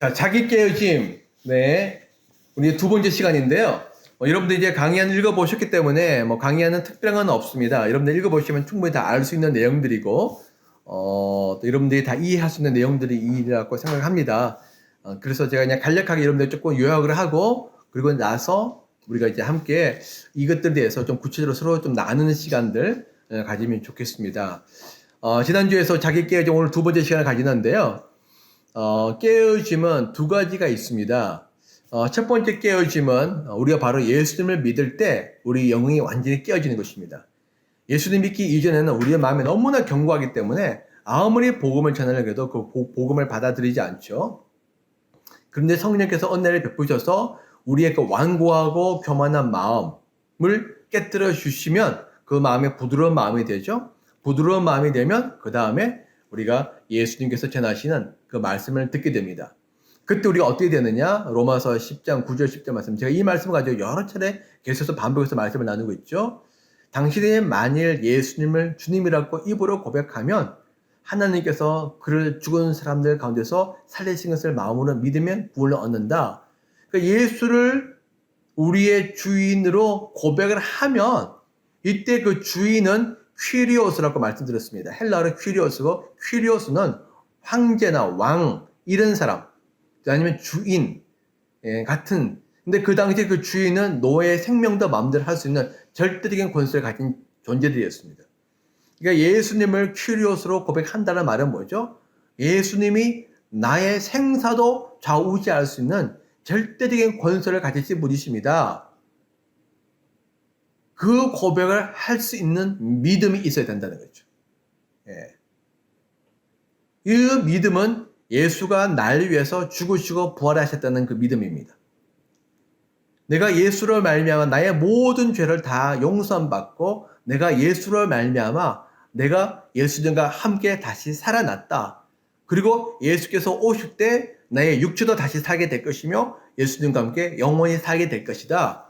자, 자기 깨어짐. 네. 우리 두 번째 시간인데요. 여러분들 이제 강의안 읽어보셨기 때문에 강의안은 특별한 건 없습니다. 여러분들 읽어보시면 충분히 다 알 수 있는 내용들이고, 또 여러분들이 다 이해할 수 있는 내용들이라고 생각합니다. 그래서 제가 그냥 간략하게 여러분들 조금 요약을 하고, 그리고 나서 우리가 이제 함께 이것들에 대해서 좀 구체적으로 서로 좀 나누는 시간들 가지면 좋겠습니다. 지난주에서 자기 깨어짐 오늘 두 번째 시간을 가지는데요. 깨어짐은 두 가지가 있습니다. 첫 번째 깨어짐은 우리가 바로 예수님을 믿을 때 우리 영혼이 완전히 깨어지는 것입니다. 예수님 믿기 이전에는 우리의 마음이 너무나 견고하기 때문에 아무리 복음을 전하려고 해도 그 복음을 받아들이지 않죠. 그런데 성령께서 은혜를 베푸셔서 우리의 그 완고하고 교만한 마음을 깨뜨려 주시면 그 마음이 부드러운 마음이 되죠. 부드러운 마음이 되면 그 다음에 우리가 예수님께서 전하시는 그 말씀을 듣게 됩니다. 그때 우리가 어떻게 되느냐? 로마서 10장 9절 10절 말씀. 제가 이 말씀을 가지고 여러 차례 계속해서 반복해서 말씀을 나누고 있죠. 당신이 만일 예수님을 주님이라고 입으로 고백하면 하나님께서 그를 죽은 사람들 가운데서 살리신 것을 마음으로 믿으면 구원을 얻는다. 그러니까 예수를 우리의 주인으로 고백을 하면 이때 그 주인은 퀴리오스라고 말씀드렸습니다. 헬라어로 퀴리오스고, 퀴리오스는 황제나 왕 이런 사람 아니면 주인 같은. 근데 그 당시에 그 주인은 노예의 생명도 마음대로 할 수 있는 절대적인 권세를 가진 존재들이었습니다. 그러니까 예수님을 퀴리오스로 고백한다는 말은 뭐죠? 예수님이 나의 생사도 좌우지할 수 있는 절대적인 권세를 가지신 분이십니다. 그 고백을 할 수 있는 믿음이 있어야 된다는 거죠. 이 믿음은 예수가 날 위해서 죽으시고 부활하셨다는 그 믿음입니다. 내가 예수로 말미암아 나의 모든 죄를 다 용서받고 내가 예수로 말미암아 내가 예수님과 함께 다시 살아났다. 그리고 예수께서 오실 때 나의 육체도 다시 살게 될 것이며 예수님과 함께 영원히 살게 될 것이다.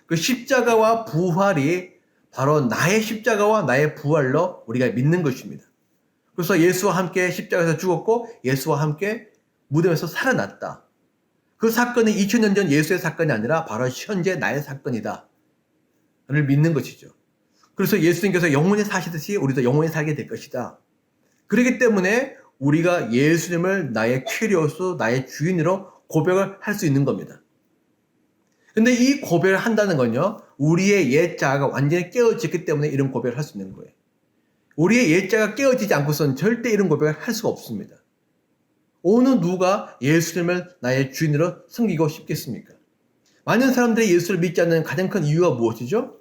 그 십자가와 부활이 바로 나의 십자가와 나의 부활로 우리가 믿는 것입니다. 그래서 예수와 함께 십자가에서 죽었고 예수와 함께 무덤에서 살아났다. 그 사건이 2000년 전 예수의 사건이 아니라 바로 현재 나의 사건이다. 를 믿는 것이죠. 그래서 예수님께서 영원히 사시듯이 우리도 영원히 살게 될 것이다. 그렇기 때문에 우리가 예수님을 나의 퀴리오스, 나의 주인으로 고백을 할 수 있는 겁니다. 근데 이 고백을 한다는 건요, 우리의 옛자가 완전히 깨어졌기 때문에 이런 고백을 할 수 있는 거예요. 우리의 옛자가 깨어지지 않고서는 절대 이런 고백을 할 수가 없습니다. 어느 누가 예수님을 나의 주인으로 섬기고 싶겠습니까? 많은 사람들이 예수를 믿지 않는 가장 큰 이유가 무엇이죠?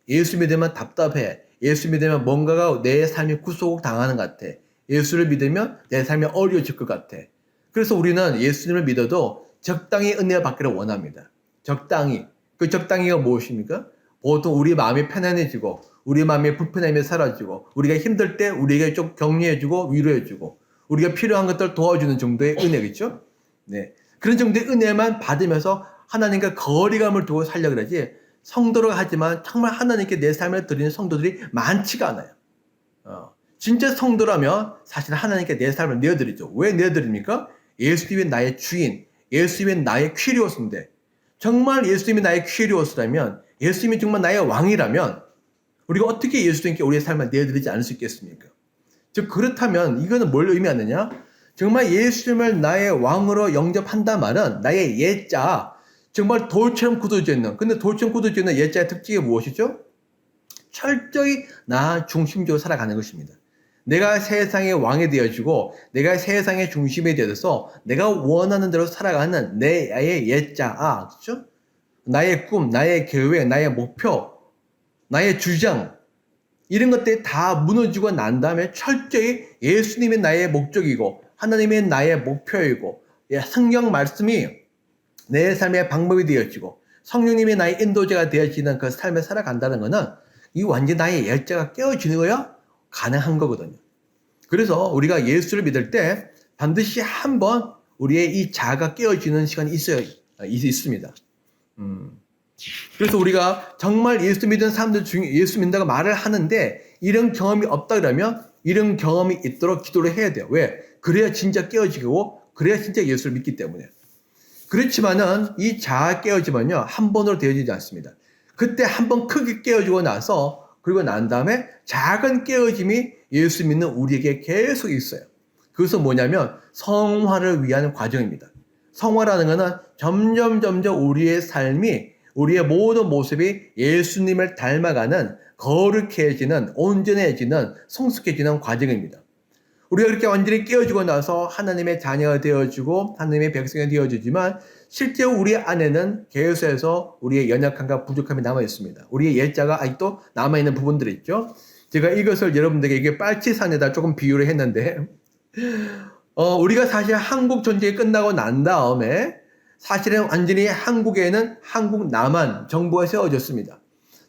예수 믿으면 답답해. 예수 믿으면 뭔가가 내 삶이 구속 당하는 것 같아. 예수를 믿으면 내 삶이 어려워질 것 같아. 그래서 우리는 예수님을 믿어도 적당히 은혜 받기를 원합니다. 적당히. 그 적당히가 무엇입니까? 보통 우리 마음이 편안해지고 우리 마음의 불편함이 사라지고 우리가 힘들 때 우리에게 좀 격려해주고 위로해주고 우리가 필요한 것들 도와주는 정도의 은혜겠죠? 네. 그런 정도의 은혜만 받으면서 하나님과 거리감을 두고 살려고 그러지 성도로 하지만 정말 하나님께 내 삶을 드리는 성도들이 많지가 않아요. 진짜 성도라면 사실 하나님께 내 삶을 내어드리죠. 왜 내어드립니까? 예수님이 나의 주인, 예수님이 나의 퀴리오스인데 정말 예수님이 나의 퀴리오스라면 예수님이 정말 나의 왕이라면 우리가 어떻게 예수님께 우리의 삶을 내어드리지 않을 수 있겠습니까? 즉 그렇다면 이거는 뭘 의미하느냐? 정말 예수님을 나의 왕으로 영접한다 말은 나의 옛자 정말 돌처럼 굳어져 있는, 근데 돌처럼 굳어져 있는 옛자의 특징이 무엇이죠? 철저히 나 중심적으로 살아가는 것입니다. 내가 세상의 왕이 되어지고 내가 세상의 중심이 되어서 내가 원하는 대로 살아가는 나의 옛자, 그렇죠? 나의 꿈, 나의 계획, 나의 목표, 나의 주장 이런 것들이 다 무너지고 난 다음에 철저히 예수님이 나의 목적이고 하나님이 나의 목표이고 성경 말씀이 내 삶의 방법이 되어지고 성령님이 나의 인도자가 되어지는 그 삶을 살아간다는 것은 이 완전히 나의 옛자가 깨어지는 거야 가능한 거거든요. 그래서 우리가 예수를 믿을 때 반드시 한번 우리의 이 자아가 깨어지는 시간이 있습니다. 그래서 우리가 정말 예수 믿는 사람들 중에 예수 믿는다고 말을 하는데 이런 경험이 없다 그러면 이런 경험이 있도록 기도를 해야 돼요. 왜? 그래야 진짜 깨어지고 그래야 진짜 예수를 믿기 때문에. 그렇지만은 이 자아 깨어짐은요, 한 번으로 되어지지 않습니다. 그때 한 번 크게 깨어지고 나서, 그리고 난 다음에 작은 깨어짐이 예수 믿는 우리에게 계속 있어요. 그것은 뭐냐면 성화를 위한 과정입니다. 성화라는 것은 점점 우리의 삶이, 우리의 모든 모습이 예수님을 닮아가는 거룩해지는, 온전해지는, 성숙해지는 과정입니다. 우리가 그렇게 완전히 깨어지고 나서 하나님의 자녀가 되어지고 하나님의 백성이 되어지지만 실제 우리 안에는 계속해서 우리의 연약함과 부족함이 남아 있습니다. 우리의 옛자가 아직도 남아있는 부분들이 있죠. 제가 이것을 여러분들에게 이게 빨치산에다 조금 비유를 했는데 우리가 사실 한국 전쟁이 끝나고 난 다음에 사실은 완전히 한국에는 한국 남한 정부가 세워졌습니다.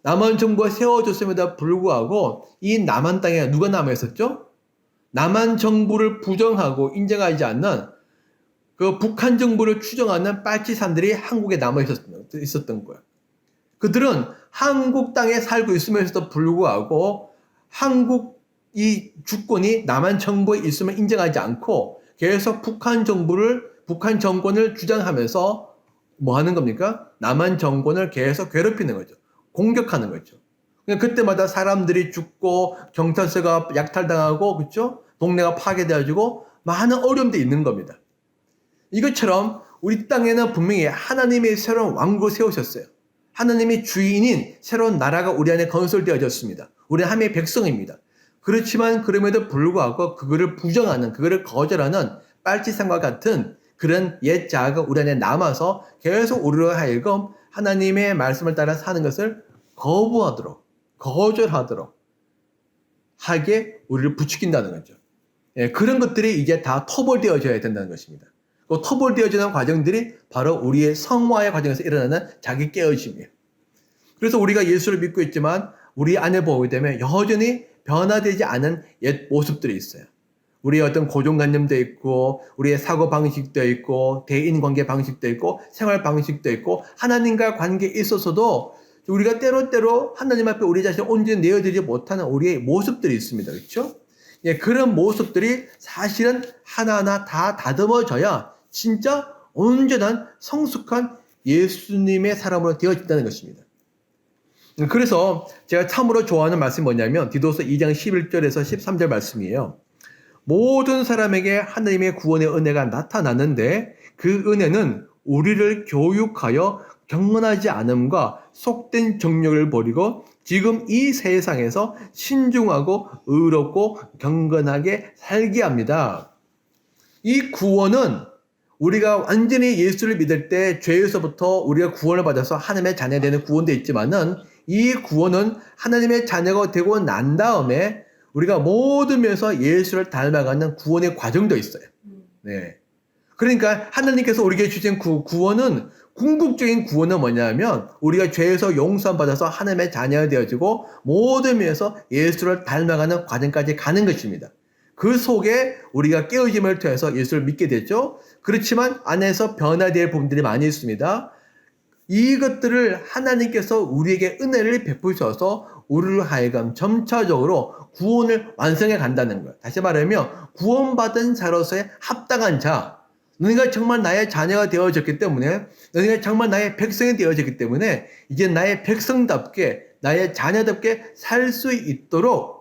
남한 정부가 세워졌음에도 불구하고 이 남한 땅에 누가 남아 있었죠? 남한 정부를 부정하고 인정하지 않는 그 북한 정부를 추정하는 빨치산들이 한국에 남아 있었던 거예요. 그들은 한국 땅에 살고 있으면서도 불구하고 한국 이 주권이 남한 정부에 있음을 인정하지 않고 계속 북한 정권을 주장하면서 뭐 하는 겁니까? 남한 정권을 계속 괴롭히는 거죠. 공격하는 거죠. 그때마다 사람들이 죽고 경찰서가 약탈당하고 그렇죠? 동네가 파괴되어지고 많은 어려움도 있는 겁니다. 이것처럼 우리 땅에는 분명히 하나님의 새로운 왕국을 세우셨어요. 하나님의 주인인 새로운 나라가 우리 안에 건설되어졌습니다. 우리는 하나님의 백성입니다. 그렇지만 그럼에도 불구하고 그거를 부정하는, 그거를 거절하는 빨치산과 같은 그런 옛 자아가 우리 안에 남아서 계속 우리로 하여금 하나님의 말씀을 따라 사는 것을 거부하도록, 거절하도록 하게 우리를 부추긴다는 거죠. 예, 그런 것들이 이제 다 토벌되어져야 된다는 것입니다. 그 토벌되어지는 과정들이 바로 우리의 성화의 과정에서 일어나는 자기 깨어짐이에요. 그래서 우리가 예수를 믿고 있지만 우리 안에 보게 되면 여전히 변화되지 않은 옛 모습들이 있어요. 우리의 어떤 고정관념도 있고 우리의 사고방식도 있고 대인관계 방식도 있고 생활 방식도 있고 하나님과 관계에 있어서도 우리가 때로 하나님 앞에 우리 자신을 온전히 내어드리지 못하는 우리의 모습들이 있습니다. 그렇죠? 예, 그런 모습들이 사실은 하나하나 다 다듬어져야 진짜 온전한 성숙한 예수님의 사람으로 되어진다는 것입니다. 그래서 제가 참으로 좋아하는 말씀이 뭐냐면 디도서 2장 11절에서 13절 말씀이에요. 모든 사람에게 하나님의 구원의 은혜가 나타나는데 그 은혜는 우리를 교육하여 경건하지 않음과 속된 정욕을 버리고 지금 이 세상에서 신중하고 의롭고 경건하게 살게 합니다. 이 구원은 우리가 완전히 예수를 믿을 때 죄에서부터 우리가 구원을 받아서 하나님의 자녀가 되는 구원도 있지만은 이 구원은 하나님의 자녀가 되고 난 다음에 우리가 모든 면에서 예수를 닮아가는 구원의 과정도 있어요. 네. 그러니까 하나님께서 우리에게 주신 구원은 궁극적인 구원은 뭐냐면 우리가 죄에서 용서함 받아서 하나님의 자녀가 되어지고 모든 면에서 예수를 닮아가는 과정까지 가는 것입니다. 그 속에 우리가 깨어짐을 통해서 예수를 믿게 됐죠. 그렇지만 안에서 변화될 부분들이 많이 있습니다. 이것들을 하나님께서 우리에게 은혜를 베푸셔서 우리를 하여금 점차적으로 구원을 완성해 간다는 거예요. 다시 말하면 구원받은 자로서의 합당한 자, 너희가 정말 나의 자녀가 되어졌기 때문에, 너희가 정말 나의 백성이 되어졌기 때문에 이제 나의 백성답게, 나의 자녀답게 살 수 있도록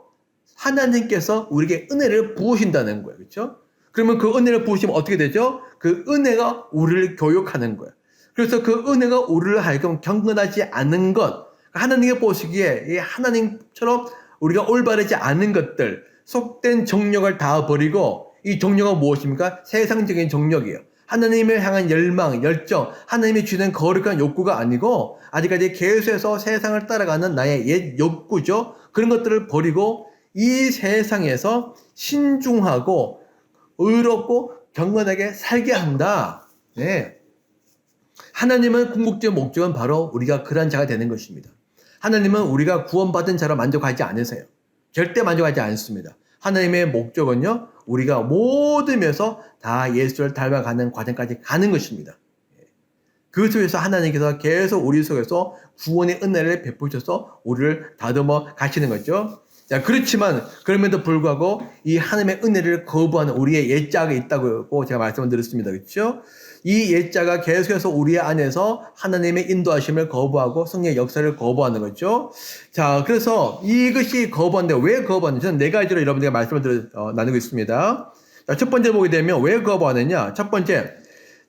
하나님께서 우리에게 은혜를 부으신다는 거예요. 그렇죠? 그러면 그 은혜를 부으시면 어떻게 되죠? 그 은혜가 우리를 교육하는 거예요. 그래서 그 은혜가 우리를 하여금 경건하지 않은 것, 하나님이 보시기에 이 하나님처럼 우리가 올바르지 않은 것들, 속된 정욕을 다 버리고, 이 정욕은 무엇입니까? 세상적인 정욕이에요. 하나님을 향한 열망, 열정, 하나님이 주는 거룩한 욕구가 아니고 아직까지 계속해서 세상을 따라가는 나의 옛 욕구죠. 그런 것들을 버리고 이 세상에서 신중하고 의롭고 경건하게 살게 한다. 네. 하나님은 궁극적 목적은 바로 우리가 그런 자가 되는 것입니다. 하나님은 우리가 구원받은 자로 만족하지 않으세요. 절대 만족하지 않습니다. 하나님의 목적은요, 우리가 모든 면에서 다 예수를 닮아가는 과정까지 가는 것입니다. 그 속에서 하나님께서 계속 우리 속에서 구원의 은혜를 베푸셔서 우리를 다듬어 가시는 거죠. 자, 그렇지만 그럼에도 불구하고 이 하나님의 은혜를 거부하는 우리의 옛자가 있다고 제가 말씀을 드렸습니다. 그렇죠? 이 옛자가 계속해서 우리 안에서 하나님의 인도하심을 거부하고 성령의 역사를 거부하는 거죠. 자, 그래서 이것이 거부한데 왜 거부하는지 저는 네 가지로 여러분들과 말씀을 나누고 있습니다. 자, 첫 번째 보게 되면 왜 거부하느냐? 첫 번째,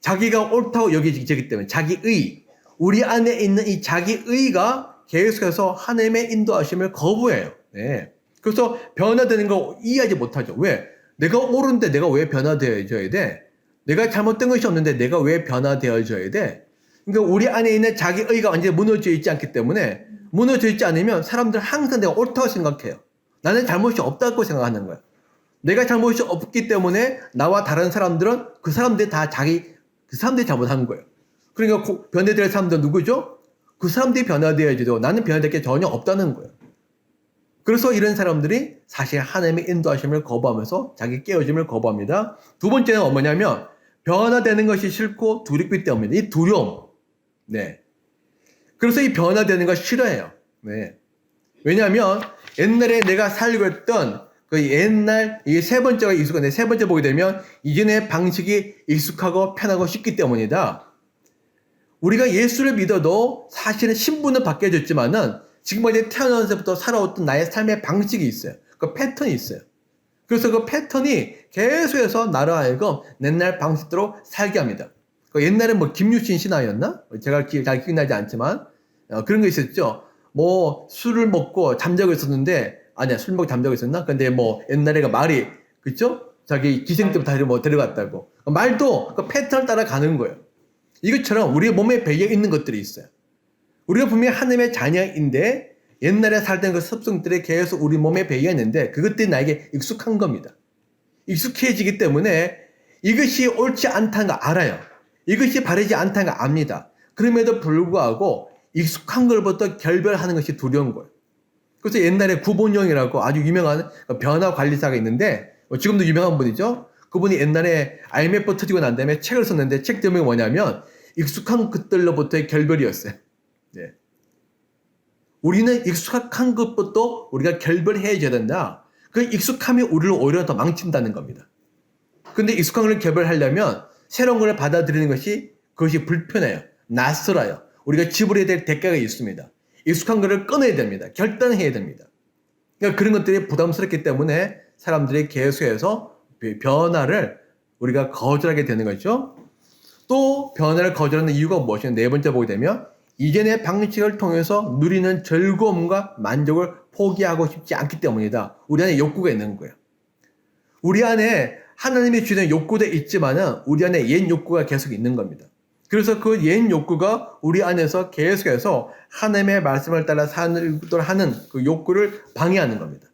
자기가 옳다고 여기기 때문에 자기의, 우리 안에 있는 이 자기의가 계속해서 하나님의 인도하심을 거부해요. 네. 그래서 변화되는 거 이해하지 못하죠. 왜? 내가 옳은데 내가 왜 변화되어져야 돼? 내가 잘못된 것이 없는데 내가 왜 변화되어져야 돼? 그러니까 우리 안에 있는 자기의가 완전히 무너져 있지 않기 때문에 무너져 있지 않으면 사람들 항상 내가 옳다고 생각해요. 나는 잘못이 없다고 생각하는 거야. 내가 잘못이 없기 때문에 나와 다른 사람들은 그 사람들이 다 그 사람들이 잘못한 거예요. 그러니까 변화될 사람들은 누구죠? 그 사람들이 변화되어야지도 나는 변화될 게 전혀 없다는 거예요. 그래서 이런 사람들이 사실 하나님의 인도하심을 거부하면서 자기 깨어짐을 거부합니다. 두 번째는 뭐냐면 변화되는 것이 싫고 두렵기 때문입니다. 이 두려움. 네. 그래서 이 변화되는 걸 싫어해요. 네. 왜냐하면 옛날에 내가 살고 있던 그 옛날 이게 세 번째가 익숙한데 세 번째 보게 되면 이전의 방식이 익숙하고 편하고 쉽기 때문이다. 우리가 예수를 믿어도 사실은 신분은 바뀌어졌지만은 지금까지 태어나서부터 살아왔던 나의 삶의 방식이 있어요. 그 패턴이 있어요. 그래서 그 패턴이 계속해서 나를 하여금 옛날 방식대로 살게 합니다. 그 옛날에 뭐 김유신 신화였나? 제가 잘 기억나지 않지만 그런 거 있었죠. 뭐 술을 먹고 잠자고 있었는데 아니야 술 먹고 잠자고 있었나? 근데 뭐 옛날에 그 말이 그쵸? 자기 기생 때부터 뭐 데려갔다고 말도 그 패턴을 따라 가는 거예요. 이것처럼 우리 몸에 배어 있는 것들이 있어요. 우리가 분명히 하나님의 자녀인데 옛날에 살던 그 습성들이 계속 우리 몸에 배어 있는데 그것들이 나에게 익숙한 겁니다. 익숙해지기 때문에 이것이 옳지 않다는 거 알아요. 이것이 바르지 않다는 거 압니다. 그럼에도 불구하고 익숙한 걸부터 결별하는 것이 두려운 거예요. 그래서 옛날에 구본영이라고 아주 유명한 변화 관리사가 있는데 지금도 유명한 분이죠. 그분이 옛날에 IMF 터지고 난 다음에 책을 썼는데 책 제목이 뭐냐면 익숙한 것들로부터의 결별이었어요. 네. 우리는 익숙한 것부터 우리가 결별해야 된다. 그 익숙함이 우리를 오히려 더 망친다는 겁니다. 근데 익숙한 걸 결별하려면 새로운 걸 받아들이는 것이 그것이 불편해요. 낯설어요. 우리가 지불해야 될 대가가 있습니다. 익숙한 것을 끊어야 됩니다. 결단해야 됩니다. 그러니까 그런 것들이 부담스럽기 때문에 사람들이 계속해서 변화를 우리가 거절하게 되는 거죠. 또 변화를 거절하는 이유가 무엇이냐? 네 번째 보게 되면 이전의 방식을 통해서 누리는 즐거움과 만족을 포기하고 싶지 않기 때문이다. 우리 안에 욕구가 있는 거예요. 우리 안에 하나님이 주는 욕구도 있지만은 우리 안에 옛 욕구가 계속 있는 겁니다. 그래서 그 옛 욕구가 우리 안에서 계속해서 하나님의 말씀을 따라 살도록 하는 그 욕구를 방해하는 겁니다.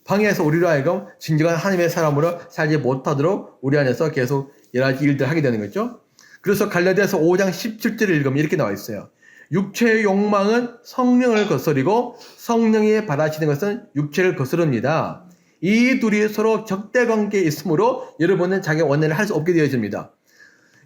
방해해서 우리로 하여금 진정한 하나님의 사람으로 살지 못하도록 우리 안에서 계속 여러 가지 일들을 하게 되는 거죠. 그래서 갈라디아서 5장 17절을 읽으면 이렇게 나와 있어요. 육체의 욕망은 성령을 거스리고 성령이 바라시는 것은 육체를 거스릅니다. 이 둘이 서로 적대관계에 있으므로 여러분은 자기 원래를 할 수 없게 되어집니다.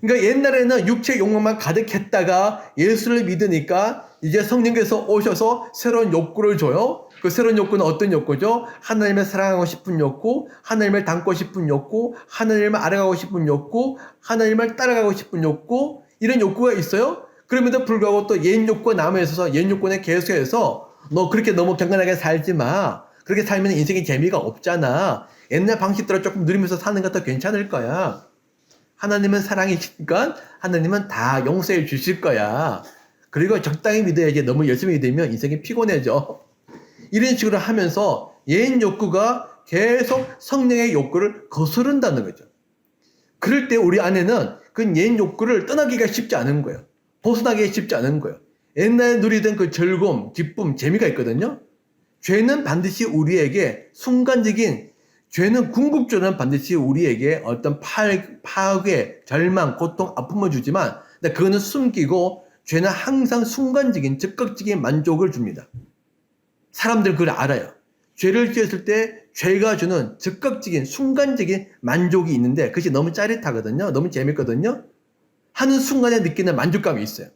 그러니까 옛날에는 육체의 욕망만 가득했다가 예수를 믿으니까 이제 성령께서 오셔서 새로운 욕구를 줘요. 그 새로운 욕구는 어떤 욕구죠? 하나님을 사랑하고 싶은 욕구, 하나님을 닮고 싶은 욕구, 하나님을 알아가고 싶은 욕구, 하나님을 따라가고 싶은 욕구, 이런 욕구가 있어요. 그럼에도 불구하고 또 옛 욕구가 남아있어서 옛 욕구는 계속해서 너 그렇게 너무 경건하게 살지 마. 그렇게 살면 인생이 재미가 없잖아. 옛날 방식대로 조금 누리면서 사는 것도 괜찮을 거야. 하나님은 사랑이시니까 하나님은 다 용서해 주실 거야. 그리고 적당히 믿어야지 너무 열심히 믿으면 인생이 피곤해져. 이런 식으로 하면서 옛 욕구가 계속 성령의 욕구를 거스른다는 거죠. 그럴 때 우리 안에는 그 옛 욕구를 떠나기가 쉽지 않은 거예요. 벗어나기가 쉽지 않은 거예요. 옛날에 누리던 그 즐거움, 기쁨, 재미가 있거든요. 죄는 반드시 우리에게 순간적인 죄는 궁극적으로는 반드시 우리에게 어떤 파괴, 절망, 고통, 아픔을 주지만 그거는 숨기고 죄는 항상 순간적인 즉각적인 만족을 줍니다. 사람들 그걸 알아요. 죄를 지었을 때 죄가 주는 즉각적인 순간적인 만족이 있는데 그것이 너무 짜릿하거든요. 너무 재밌거든요. 하는 순간에 느끼는 만족감이 있어요.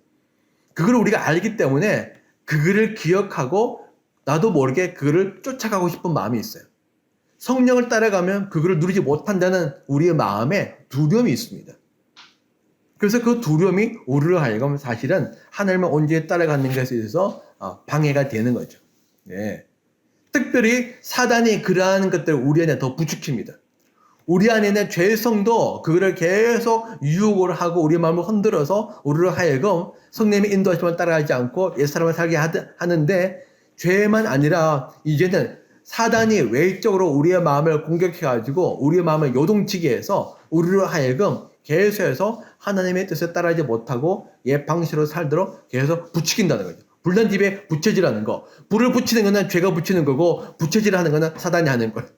그걸 우리가 알기 때문에 그거를 기억하고 나도 모르게 그거를 쫓아가고 싶은 마음이 있어요. 성령을 따라가면 그거를 누리지 못한다는 우리의 마음에 두려움이 있습니다. 그래서 그 두려움이 우리로 하여금 사실은 하나님을 온전히 따라가는 것에 있어서 방해가 되는 거죠. 네. 특별히 사단이 그러한 것들을 우리 안에 더 부추깁니다. 우리 안에 있는 죄성도 그거를 계속 유혹을 하고 우리 마음을 흔들어서 우리로 하여금 성령의 인도하심을 따라가지 않고 옛사람을 살게 하는데, 죄만 아니라 이제는 사단이 외적으로 우리의 마음을 공격해가지고 우리의 마음을 요동치게 해서 우리로 하여금 계속해서 하나님의 뜻에 따라하지 못하고 옛 방식으로 살도록 계속 부추긴다는 거죠. 불난 집에 부채질하는 거. 불을 붙이는 거는 죄가 붙이는 거고, 부채질하는 거는 사단이 하는 거예요.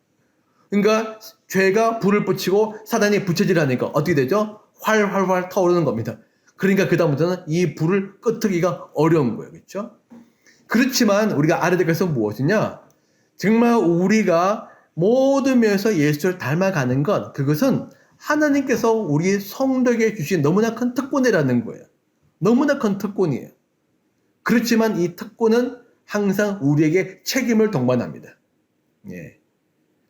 그러니까 죄가 불을 붙이고 사단이 부채질하는 거 어떻게 되죠? 활활활 타오르는 겁니다. 그러니까 그다음부터는 이 불을 끄트기가 어려운 거예요. 그렇죠? 그렇지만 우리가 알아야 될 것은 무엇이냐? 정말 우리가 모든 면에서 예수를 닮아가는 것, 그것은 하나님께서 우리 성도에게 주신 너무나 큰 특권이라는 거예요. 너무나 큰 특권이에요. 그렇지만 이 특권은 항상 우리에게 책임을 동반합니다. 예.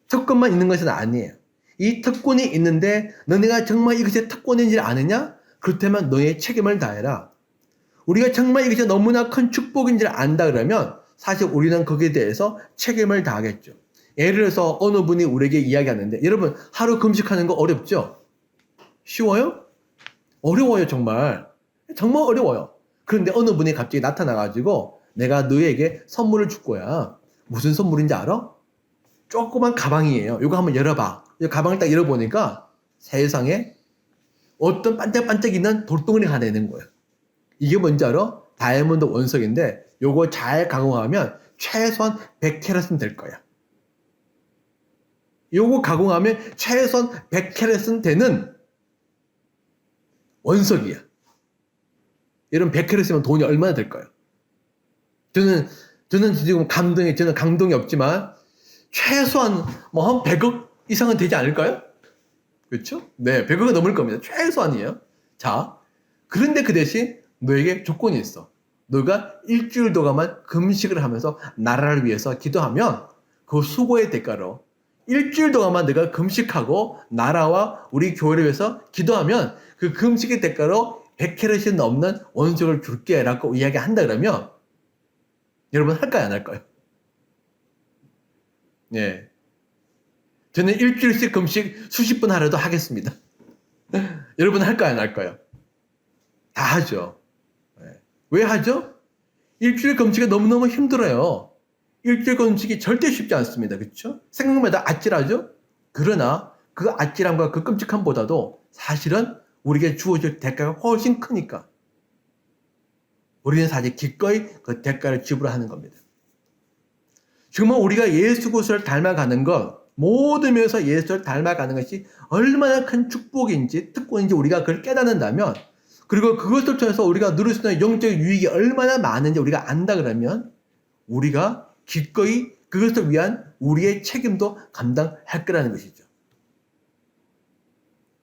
특권만 있는 것은 아니에요. 이 특권이 있는데 너네가 정말 이것이 특권인지 아느냐? 그렇다면 너의 책임을 다해라. 우리가 정말 이것이 너무나 큰 축복인지를 안다 그러면 사실 우리는 거기에 대해서 책임을 다하겠죠. 예를 들어서 어느 분이 우리에게 이야기하는데, 여러분 하루 금식하는 거 어렵죠? 쉬워요? 어려워요. 정말 어려워요. 그런데 어느 분이 갑자기 나타나가지고 내가 너에게 선물을 줄 거야. 무슨 선물인지 알아? 조그만 가방이에요. 이거 한번 열어봐. 이 가방을 딱 열어보니까 세상에 어떤 반짝반짝이는 돌덩어리가 하나 있는 거예요. 이게 뭔지 알아? 다이아몬드 원석인데 요거 잘 가공하면 최소한 100캐럿은 될 거야. 요거 가공하면 최소한 100캐럿은 되는 원석이야. 여러분 100캐럿이면 돈이 얼마나 될까요? 저는 지금 저는 강동이 없지만 최소한 한 100억 이상은 되지 않을까요? 그렇죠? 네, 100억은 넘을 겁니다. 최소한이에요. 자, 그런데 그 대신 너에게 조건이 있어. 너가 일주일 동안만 금식을 하면서 나라를 위해서 기도하면 그 수고의 대가로 일주일 동안만 내가 금식하고 나라와 우리 교회를 위해서 기도하면 그 금식의 대가로 100캐럿이 넘는 원석을 줄게 라고 이야기한다 그러면 여러분 할까요? 안 할까요? 예. 저는 일주일씩 금식 수십 분 하라도 하겠습니다. 여러분 할까요? 안 할까요? 다 하죠. 예. 왜 하죠? 일주일 금식이 너무너무 힘들어요. 일주일 금식이 절대 쉽지 않습니다. 그렇죠? 생각마다 아찔하죠? 그러나 그 아찔함과 그 끔찍함보다도 사실은 우리에게 주어질 대가가 훨씬 크니까 우리는 사실 기꺼이 그 대가를 지불하는 겁니다. 정말 우리가 예수 그리스도를 닮아가는 것, 모든 면에서 예수를 닮아가는 것이 얼마나 큰 축복인지 특권인지 우리가 그걸 깨닫는다면, 그리고 그것을 통해서 우리가 누릴 수 있는 영적 유익이 얼마나 많은지 우리가 안다 그러면 우리가 기꺼이 그것을 위한 우리의 책임도 감당할 거라는 것이죠.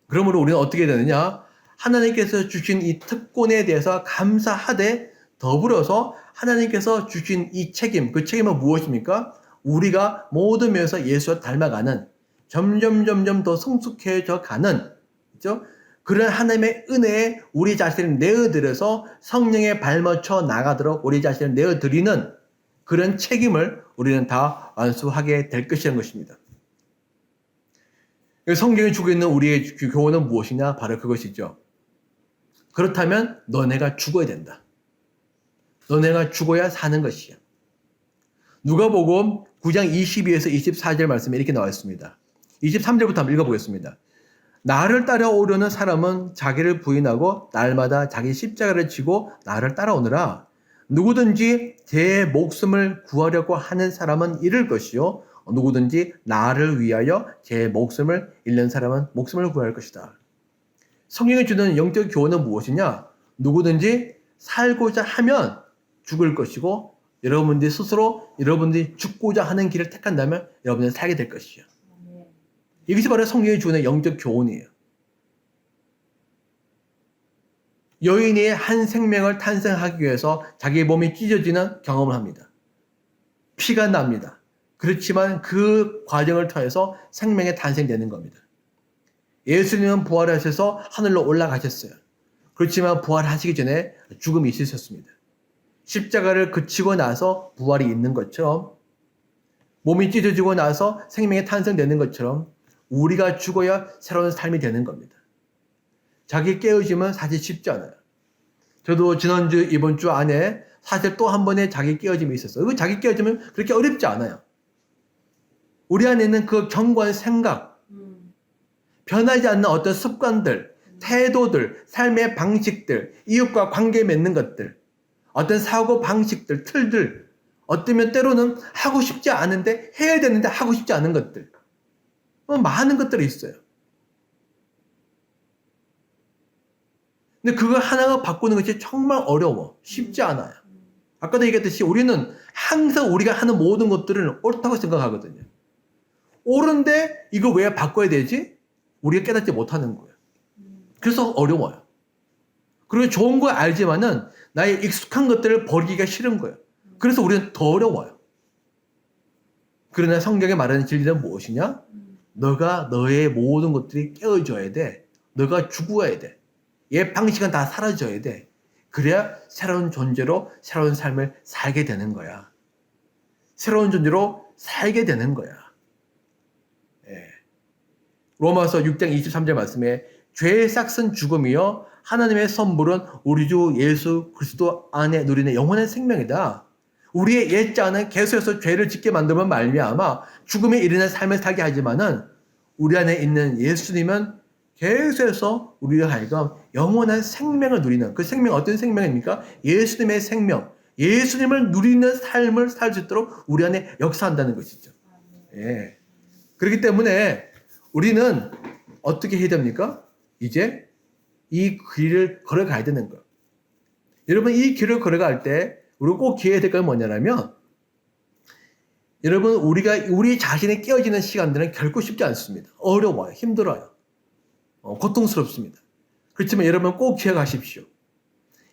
그러므로 우리는 어떻게 되느냐? 하나님께서 주신 이 특권에 대해서 감사하되 더불어서 하나님께서 주신 이 책임, 그 책임은 무엇입니까? 우리가 모든 면에서 예수와 닮아가는, 점점 더 성숙해져 가는, 그렇죠? 그런 하나님의 은혜에 우리 자신을 내어드려서 성령에 발맞춰 나가도록 우리 자신을 내어드리는 그런 책임을 우리는 다 완수하게 될 것이라는 것입니다. 성경이 주고 있는 우리의 교훈은 무엇이냐? 바로 그것이죠. 그렇다면 너네가 죽어야 된다. 너네가 죽어야 사는 것이야. 누가복음 9장 22에서 24절 말씀에 이렇게 나와 있습니다. 23절부터 한번 읽어보겠습니다. 나를 따라오려는 사람은 자기를 부인하고 날마다 자기 십자가를 지고 나를 따라오느라. 누구든지 제 목숨을 구하려고 하는 사람은 잃을 것이요, 누구든지 나를 위하여 제 목숨을 잃는 사람은 목숨을 구할 것이다. 성경이 주는 영적 교훈은 무엇이냐? 누구든지 살고자 하면 죽을 것이고, 여러분들이 스스로 여러분들이 죽고자 하는 길을 택한다면 여러분들은 살게 될 것이요. 이것이 바로 성경이 주는 영적 교훈이에요. 여인이 한 생명을 탄생하기 위해서 자기 몸이 찢어지는 경험을 합니다. 피가 납니다. 그렇지만 그 과정을 통해서 생명이 탄생되는 겁니다. 예수님은 부활하셔서 하늘로 올라가셨어요. 그렇지만 부활하시기 전에 죽음이 있으셨습니다. 십자가를 그치고 나서 부활이 있는 것처럼, 몸이 찢어지고 나서 생명이 탄생되는 것처럼 우리가 죽어야 새로운 삶이 되는 겁니다. 자기 깨어짐은 사실 쉽지 않아요. 저도 지난주, 이번 주 안에 사실 또 한 번의 자기 깨어짐이 있었어요. 그 자기 깨어짐은 그렇게 어렵지 않아요. 우리 안에 있는 그 견고한 생각, 변하지 않는 어떤 습관들, 태도들, 삶의 방식들, 이웃과 관계 맺는 것들, 어떤 사고 방식들, 틀들, 어쩌면 때로는 하고 싶지 않은데 해야 되는데 하고 싶지 않은 것들, 많은 것들이 있어요. 근데 그거 하나가 바꾸는 것이 정말 어려워. 쉽지 않아요. 아까도 얘기했듯이 우리는 항상 우리가 하는 모든 것들은 옳다고 생각하거든요. 옳은데 이거 왜 바꿔야 되지? 우리가 깨닫지 못하는 거예요. 그래서 어려워요. 그리고 좋은 거 알지만은 나의 익숙한 것들을 버리기가 싫은 거예요. 그래서 우리는 더 어려워요. 그러나 성경에 말하는 진리는 무엇이냐? 너가 너의 모든 것들이 깨어져야 돼. 너가 죽어야 돼. 옛 방식은 다 사라져야 돼. 그래야 새로운 존재로 새로운 삶을 살게 되는 거야. 새로운 존재로 살게 되는 거야. 예. 로마서 6장 23절 말씀에 죄의 싹은 죽음이요 하나님의 선물은 우리 주 예수 그리스도 안에 누리는 영원한 생명이다. 우리의 옛자는 계속해서 죄를 짓게 만들면 말미암아 죽음에 이르는 삶을 살게 하지만은 우리 안에 있는 예수님은 계속해서 우리를 하여금 영원한 생명을 누리는, 그 생명 어떤 생명입니까? 예수님의 생명, 예수님을 누리는 삶을 살 수 있도록 우리 안에 역사한다는 것이죠. 예. 그렇기 때문에 우리는 어떻게 해야 됩니까? 이제 이 길을 걸어가야 되는 거예요. 여러분, 이 길을 걸어갈 때 우리가 꼭 기회해야 될 건 뭐냐면, 여러분, 우리 자신이 깨어지는 시간들은 결코 쉽지 않습니다. 어려워요. 힘들어요. 고통스럽습니다. 그렇지만 여러분 꼭 기억하십시오.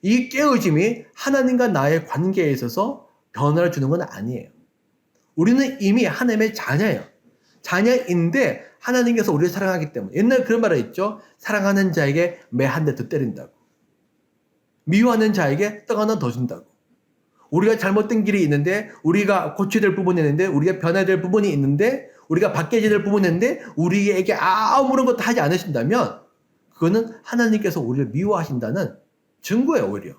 이 깨어짐이 하나님과 나의 관계에 있어서 변화를 주는 건 아니에요. 우리는 이미 하나님의 자녀예요. 자녀인데 하나님께서 우리를 사랑하기 때문에. 옛날에 그런 말이 있죠. 사랑하는 자에게 매 한 대 더 때린다고. 미워하는 자에게 떡 하나 더 준다고. 우리가 잘못된 길이 있는데, 우리가 고쳐야 될 부분이 있는데, 우리가 변해야 될 부분이 있는데, 우리가 바뀌어야 될 부분이 있는데 우리에게 아무런 것도 하지 않으신다면 그거는 하나님께서 우리를 미워하신다는 증거예요. 오히려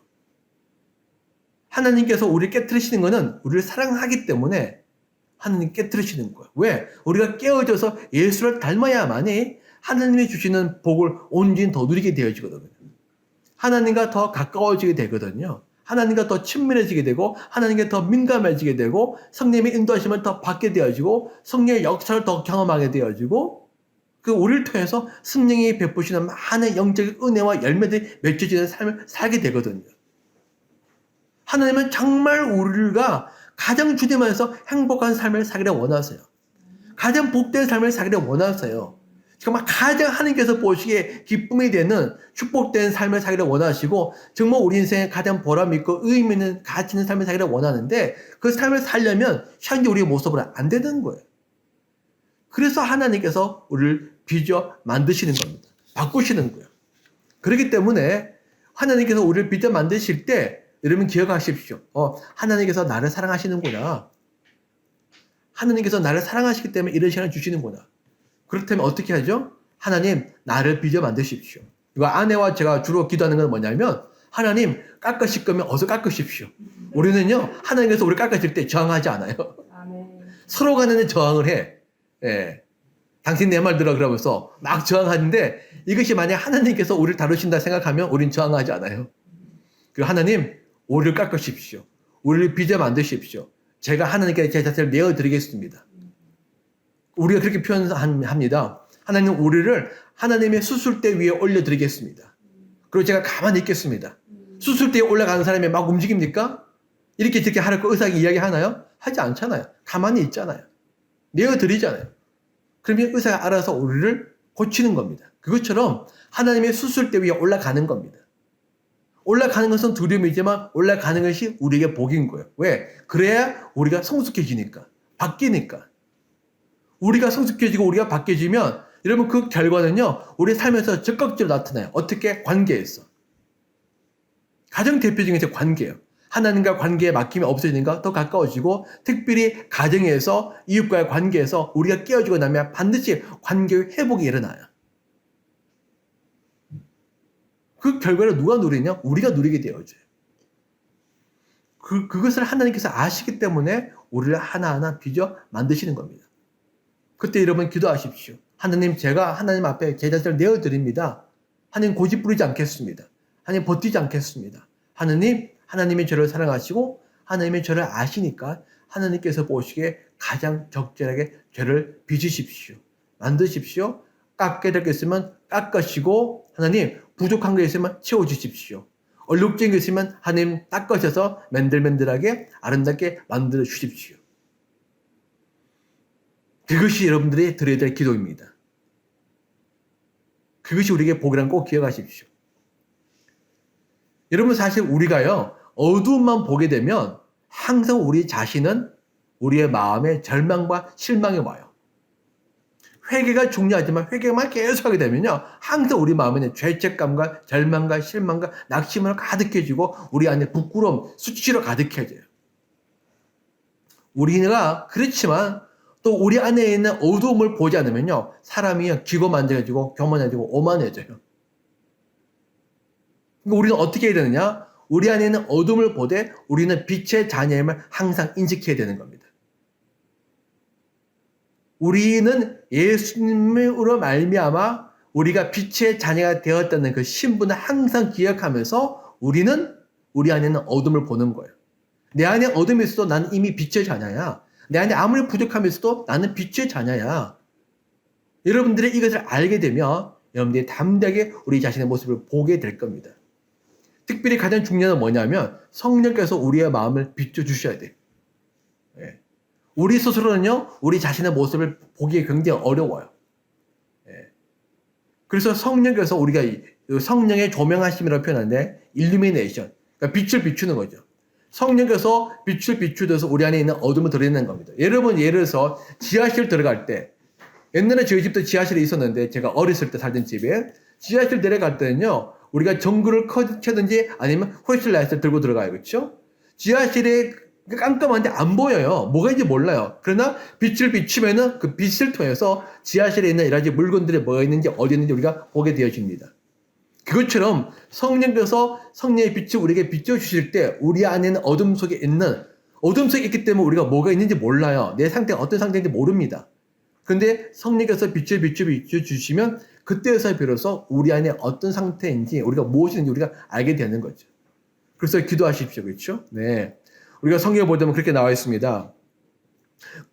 하나님께서 우리를 깨트리시는 거는 우리를 사랑하기 때문에 하나님 깨트리시는 거예요. 왜? 우리가 깨어져서 예수를 닮아야만이 하나님이 주시는 복을 온전히 더 누리게 되어지거든요. 하나님과 더 가까워지게 되거든요. 하나님과 더 친밀해지게 되고 하나님께 더 민감해지게 되고 성령의 인도하심을 더 받게 되어지고 성령의 역사를 더 경험하게 되어지고 그 우리를 통해서 성령이 베푸시는 많은 영적인 은혜와 열매들이 맺혀지는 삶을 살게 되거든요. 하나님은 정말 우리가 가장 주님 안에서 행복한 삶을 살기를 원하세요. 가장 복된 삶을 살기를 원하세요. 정말 가장 하나님께서 보시기에 기쁨이 되는 축복된 삶을 살기를 원하시고 정말 우리 인생에 가장 보람있고 의미 있는 가치 있는 삶을 살기를 원하는데 그 삶을 살려면 현재 우리의 모습으로 안 되는 거예요. 그래서 하나님께서 우리를 빚어 만드시는 겁니다. 바꾸시는 거예요. 그렇기 때문에 하나님께서 우리를 빚어 만드실 때 여러분 기억하십시오. 하나님께서 나를 사랑하시는구나. 하나님께서 나를 사랑하시기 때문에 이런 시간을 주시는구나. 그렇다면 어떻게 하죠? 하나님, 나를 빚어 만드십시오. 이거 아내와 제가 주로 기도하는 건 뭐냐면, 하나님, 깎으실 거면 어서 깎으십시오. 우리는요, 하나님께서 우리 깎으실 때 저항하지 않아요. 아멘. 서로 간에는 저항을 해. 예. 당신 내 말 들어 그러면서 막 저항하는데, 이것이 만약 하나님께서 우리를 다루신다 생각하면 우린 저항하지 않아요. 그리고 하나님, 우리를 깎으십시오. 우리를 빚어 만드십시오. 제가 하나님께 제 자체를 내어드리겠습니다. 우리가 그렇게 표현합니다. 하나님 우리를 하나님의 수술대 위에 올려드리겠습니다. 그리고 제가 가만히 있겠습니다. 수술대에 올라가는 사람이 막 움직입니까? 이렇게 저렇게 하라고 의사가 이야기하나요? 하지 않잖아요. 가만히 있잖아요. 내어드리잖아요. 그러면 의사가 알아서 우리를 고치는 겁니다. 그것처럼 하나님의 수술대 위에 올라가는 겁니다. 올라가는 것은 두려움이지만 올라가는 것이 우리에게 복인 거예요. 왜? 그래야 우리가 성숙해지니까. 바뀌니까. 우리가 성숙해지고 우리가 바뀌어지면 여러분 그 결과는요. 우리 삶에서 적극적으로 나타나요. 어떻게? 관계에서. 가장 대표적인 게 관계예요. 하나님과 관계에 막힘이 없어지는가 더 가까워지고 특별히 가정에서 이웃과의 관계에서 우리가 깨어지고 나면 반드시 관계의 회복이 일어나요. 그 결과를 누가 누리냐? 우리가 누리게 되어져요. 그것을 하나님께서 아시기 때문에 우리를 하나하나 빚어 만드시는 겁니다. 그때 여러분 기도하십시오. 하나님, 제가 하나님 앞에 제 자신을 내어드립니다. 하나님 고집 부리지 않겠습니다. 하나님 버티지 않겠습니다. 하나님이 저를 사랑하시고 하나님이 저를 아시니까 하나님께서 보시기에 가장 적절하게 저를 빚으십시오. 만드십시오. 깎게 될 게 있으면 깎으시고 하나님 부족한 게 있으면 채워주십시오. 얼룩진 게 있으면 하나님 닦으셔서 맨들맨들하게 아름답게 만들어 주십시오. 그것이 여러분들이 드려야 될 기도입니다. 그것이 우리에게 복이라는 꼭 기억하십시오. 여러분 사실 우리가요 어두움만 보게 되면 항상 우리 자신은 우리의 마음에 절망과 실망이 와요. 회개가 중요하지만 회개만 계속 하게 되면요 항상 우리 마음에는 죄책감과 절망과 실망과 낙심으로 가득해지고 우리 안에 부끄러움, 수치로 가득해져요. 우리가 그렇지만 또 우리 안에 있는 어두움을 보지 않으면요 사람이 기고만장해지고 교만해지고 오만해져요. 그러니까 우리는 어떻게 해야 되느냐? 우리 안에 있는 어둠을 보되 우리는 빛의 자녀임을 항상 인식해야 되는 겁니다. 우리는 예수님으로 말미암아 우리가 빛의 자녀가 되었다는 그 신분을 항상 기억하면서 우리는 우리 안에 있는 어둠을 보는 거예요. 내 안에 어둠이 있어도 나는 이미 빛의 자녀야. 내 안에 아무리 부족함이 있어도 나는 빛의 자녀야. 여러분들이 이것을 알게 되면 여러분들이 담대하게 우리 자신의 모습을 보게 될 겁니다. 특별히 가장 중요한 건 뭐냐면 성령께서 우리의 마음을 비춰주셔야 돼요. 예. 우리 스스로는요, 우리 자신의 모습을 보기에 굉장히 어려워요. 예. 그래서 성령께서 우리가 성령의 조명하심이라고 표현하는데, 일루미네이션, 그러니까 빛을 비추는 거죠. 성령께서 빛을 비추어서 우리 안에 있는 어둠을 드러내는 겁니다. 여러분, 예를 들어서 지하실 들어갈 때, 옛날에 저희 집도 지하실에 있었는데, 제가 어렸을 때 살던 집에, 지하실 내려갈 때는요, 우리가 전구를 켜든지 아니면 후레쉬라이트를 들고 들어가요. 그렇죠? 지하실에 깜깜한데 안 보여요. 뭐가 있는지 몰라요. 그러나 빛을 비추면은 그 빛을 통해서 지하실에 있는 여러 가지 물건들이 뭐가 있는지 어디 있는지 우리가 보게 되어집니다. 그것처럼 성령께서 성령의 빛을 우리에게 비춰주실 때 우리 안에는 어둠 속에 있기 때문에 우리가 뭐가 있는지 몰라요. 내 상태가 어떤 상태인지 모릅니다. 그런데 성령께서 빛을 비춰주시면 그때에서 비로소 우리 안에 어떤 상태인지 우리가 무엇인지 우리가 알게 되는 거죠. 그래서 기도하십시오. 그렇죠? 네. 우리가 성경에 보면 그렇게 나와 있습니다.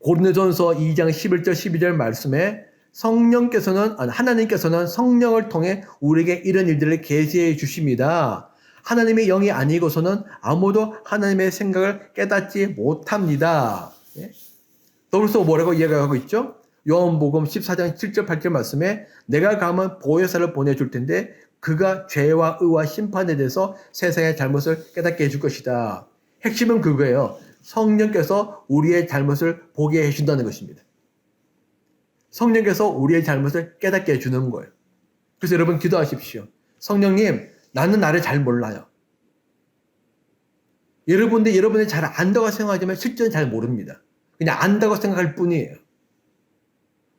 고린도전서 2장 11절 12절 말씀에 하나님께서는 성령을 통해 우리에게 이런 일들을 계시해 주십니다. 하나님의 영이 아니고서는 아무도 하나님의 생각을 깨닫지 못합니다. 예? 더불어서 뭐라고 이야기하고 있죠? 요한복음 14장 7절 8절 말씀에 내가 가면 보혜사를 보내줄 텐데 그가 죄와 의와 심판에 대해서 세상의 잘못을 깨닫게 해줄 것이다. 핵심은 그거예요. 성령께서 우리의 잘못을 보게 해준다는 것입니다. 성령께서 우리의 잘못을 깨닫게 해주는 거예요. 그래서 여러분 기도하십시오. 성령님, 나는 나를 잘 몰라요. 여러분이 잘 안다고 생각하지만 실제는 잘 모릅니다. 그냥 안다고 생각할 뿐이에요.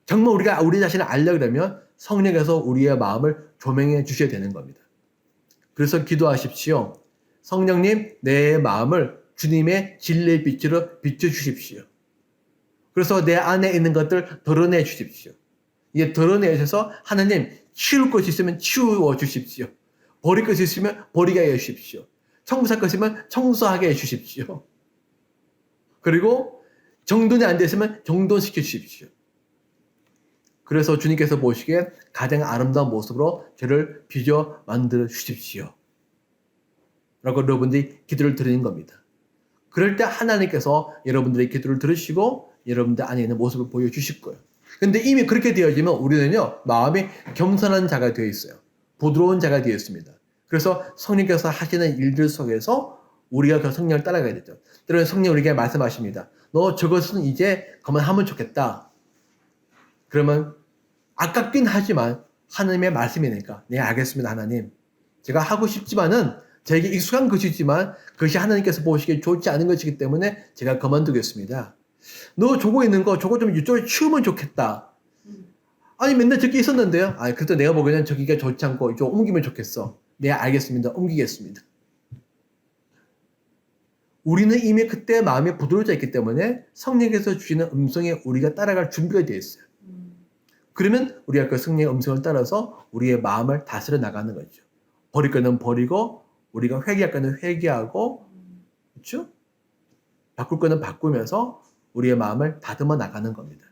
정말 우리가 우리 자신을 알려면 성령께서 우리의 마음을 조명해 주셔야 되는 겁니다. 그래서 기도하십시오. 성령님, 내 마음을 주님의 진리의 빛으로 비춰주십시오. 그래서 내 안에 있는 것들 드러내 주십시오. 이게 드러내셔서 하나님 치울 것이 있으면 치워 주십시오. 버릴 것이 있으면 버리게 해 주십시오. 청소할 것이 있으면 청소하게 해 주십시오. 그리고 정돈이 안 됐으면 정돈시켜 주십시오. 그래서 주님께서 보시기에 가장 아름다운 모습으로 저를 빚어 만들어 주십시오. 라고 여러분들이 기도를 드리는 겁니다. 그럴 때 하나님께서 여러분들의 기도를 들으시고 여러분들 안에 있는 모습을 보여주실 거예요. 근데 이미 그렇게 되어지면 우리는요, 마음이 겸손한 자가 되어 있어요. 부드러운 자가 되어 있습니다. 그래서 성령께서 하시는 일들 속에서 우리가 그 성령을 따라가야 되죠. 때로는 성령 우리에게 말씀하십니다. 너 저것은 이제 그만하면 좋겠다. 그러면 아깝긴 하지만 하나님의 말씀이니까 네 알겠습니다 하나님. 제가 하고 싶지만은 저에게 익숙한 것이지만 그것이 하나님께서 보시기에 좋지 않은 것이기 때문에 제가 그만두겠습니다. 너 저거 있는 거 저거 좀 이쪽에 치우면 좋겠다. 아니 맨날 저기 있었는데요. 아니 그래도 내가 보기에는 저기가 좋지 않고 이쪽 옮기면 좋겠어. 네 알겠습니다. 옮기겠습니다. 우리는 이미 그때 마음이 부드러워져 있기 때문에 성령께서 주시는 음성에 우리가 따라갈 준비가 되어 있어요. 그러면 우리가 그 성령의 음성을 따라서 우리의 마음을 다스려 나가는 거죠. 버릴 거는 버리고 우리가 회개할 거는 회개하고 그렇죠? 바꿀 거는 바꾸면서 우리의 마음을 다듬어 나가는 겁니다.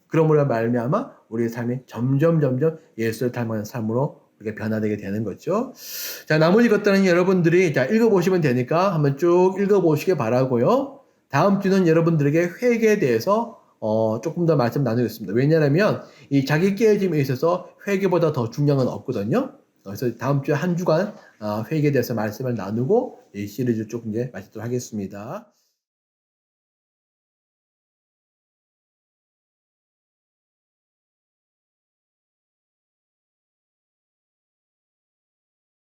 그러므로 말미암아 우리의 삶이 점점 예수를 닮아가는 삶으로 우리가 변화되게 되는 거죠. 자, 나머지 것들은 여러분들이 자 읽어보시면 되니까 한번 쭉 읽어보시기 바라고요. 다음 주는 여러분들에게 회개에 대해서 조금 더 말씀 나누겠습니다. 왜냐하면 이 자기 깨어짐에 있어서 회개보다 더 중요한 건 없거든요. 그래서 다음 주에 한 주간 회개에 대해서 말씀을 나누고 이 시리즈 쭉 이제 마치도록 하겠습니다.